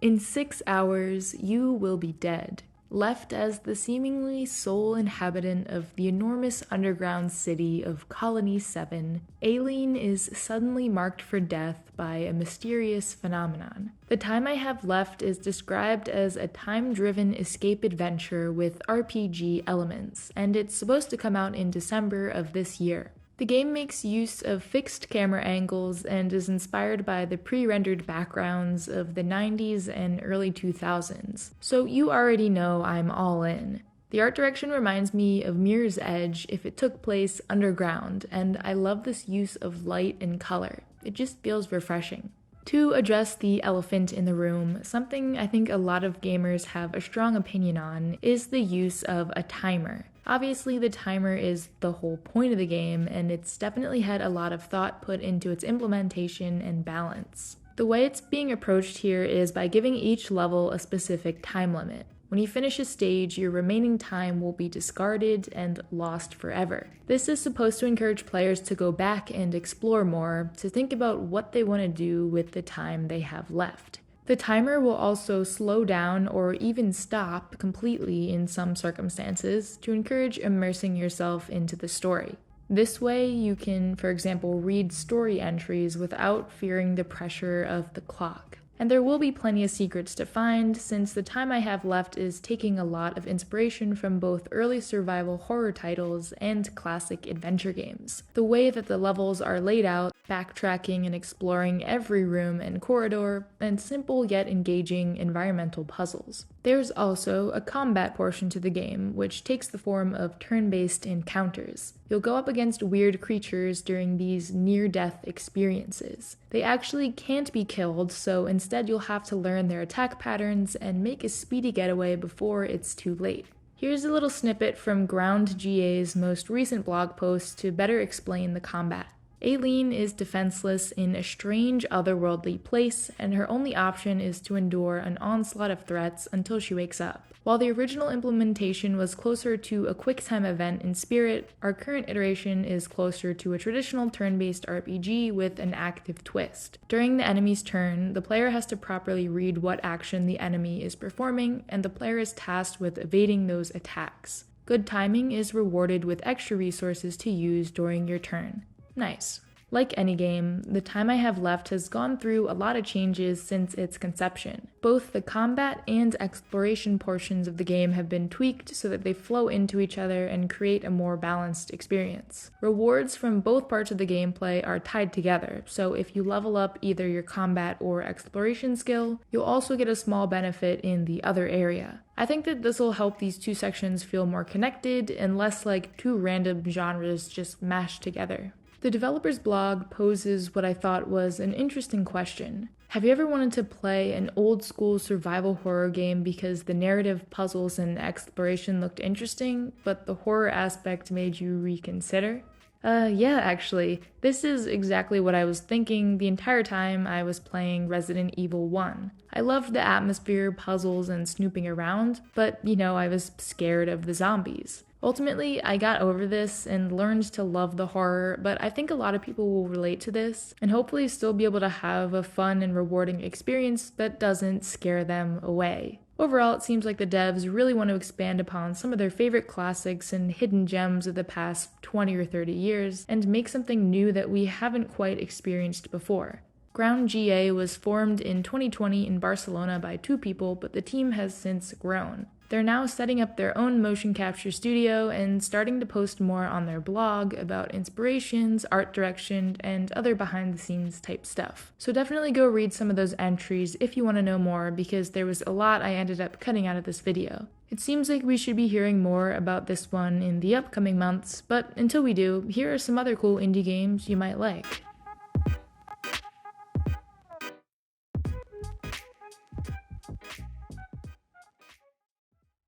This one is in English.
In 6 hours, you will be dead, left as the seemingly sole inhabitant of the enormous underground city of Colony 7. Aileen is suddenly marked for death by a mysterious phenomenon. The time I have left is described as a time-driven escape adventure with RPG elements, and it's supposed to come out in December of this year. The game makes use of fixed camera angles and is inspired by the pre-rendered backgrounds of the 90s and early 2000s, so you already know I'm all in. The art direction reminds me of Mirror's Edge if it took place underground, and I love this use of light and color. It just feels refreshing. To address the elephant in the room, something I think a lot of gamers have a strong opinion on is the use of a timer. Obviously, the timer is the whole point of the game, and it's definitely had a lot of thought put into its implementation and balance. The way it's being approached here is by giving each level a specific time limit. When you finish a stage, your remaining time will be discarded and lost forever. This is supposed to encourage players to go back and explore more, to think about what they want to do with the time they have left. The timer will also slow down or even stop completely in some circumstances to encourage immersing yourself into the story. This way, you can, for example, read story entries without fearing the pressure of the clock. And there will be plenty of secrets to find, since the time I have left is taking a lot of inspiration from both early survival horror titles and classic adventure games. The way that the levels are laid out, backtracking and exploring every room and corridor, and simple yet engaging environmental puzzles. There's also a combat portion to the game, which takes the form of turn-based encounters. You'll go up against weird creatures during these near-death experiences. They actually can't be killed, so instead you'll have to learn their attack patterns and make a speedy getaway before it's too late. Here's a little snippet from Ground GA's most recent blog post to better explain the combat. Aileen is defenseless in a strange otherworldly place, and her only option is to endure an onslaught of threats until she wakes up. While the original implementation was closer to a quick-time event in spirit, our current iteration is closer to a traditional turn-based RPG with an active twist. During the enemy's turn, the player has to properly read what action the enemy is performing, and the player is tasked with evading those attacks. Good timing is rewarded with extra resources to use during your turn. Nice. Like any game, the time I have left has gone through a lot of changes since its conception. Both the combat and exploration portions of the game have been tweaked so that they flow into each other and create a more balanced experience. Rewards from both parts of the gameplay are tied together, so if you level up either your combat or exploration skill, you'll also get a small benefit in the other area. I think that this will help these two sections feel more connected and less like two random genres just mashed together. The developer's blog poses what I thought was an interesting question. Have you ever wanted to play an old-school survival horror game because the narrative, puzzles, and exploration looked interesting, but the horror aspect made you reconsider? Yeah, actually. This is exactly what I was thinking the entire time I was playing Resident Evil 1. I loved the atmosphere, puzzles, and snooping around, but, I was scared of the zombies. Ultimately, I got over this and learned to love the horror, but I think a lot of people will relate to this and hopefully still be able to have a fun and rewarding experience that doesn't scare them away. Overall, it seems like the devs really want to expand upon some of their favorite classics and hidden gems of the past 20 or 30 years and make something new that we haven't quite experienced before. Ground GA was formed in 2020 in Barcelona by 2 people, but the team has since grown. They're now setting up their own motion capture studio and starting to post more on their blog about inspirations, art direction, and other behind-the-scenes type stuff. So definitely go read some of those entries if you want to know more, because there was a lot I ended up cutting out of this video. It seems like we should be hearing more about this one in the upcoming months, but until we do, here are some other cool indie games you might like.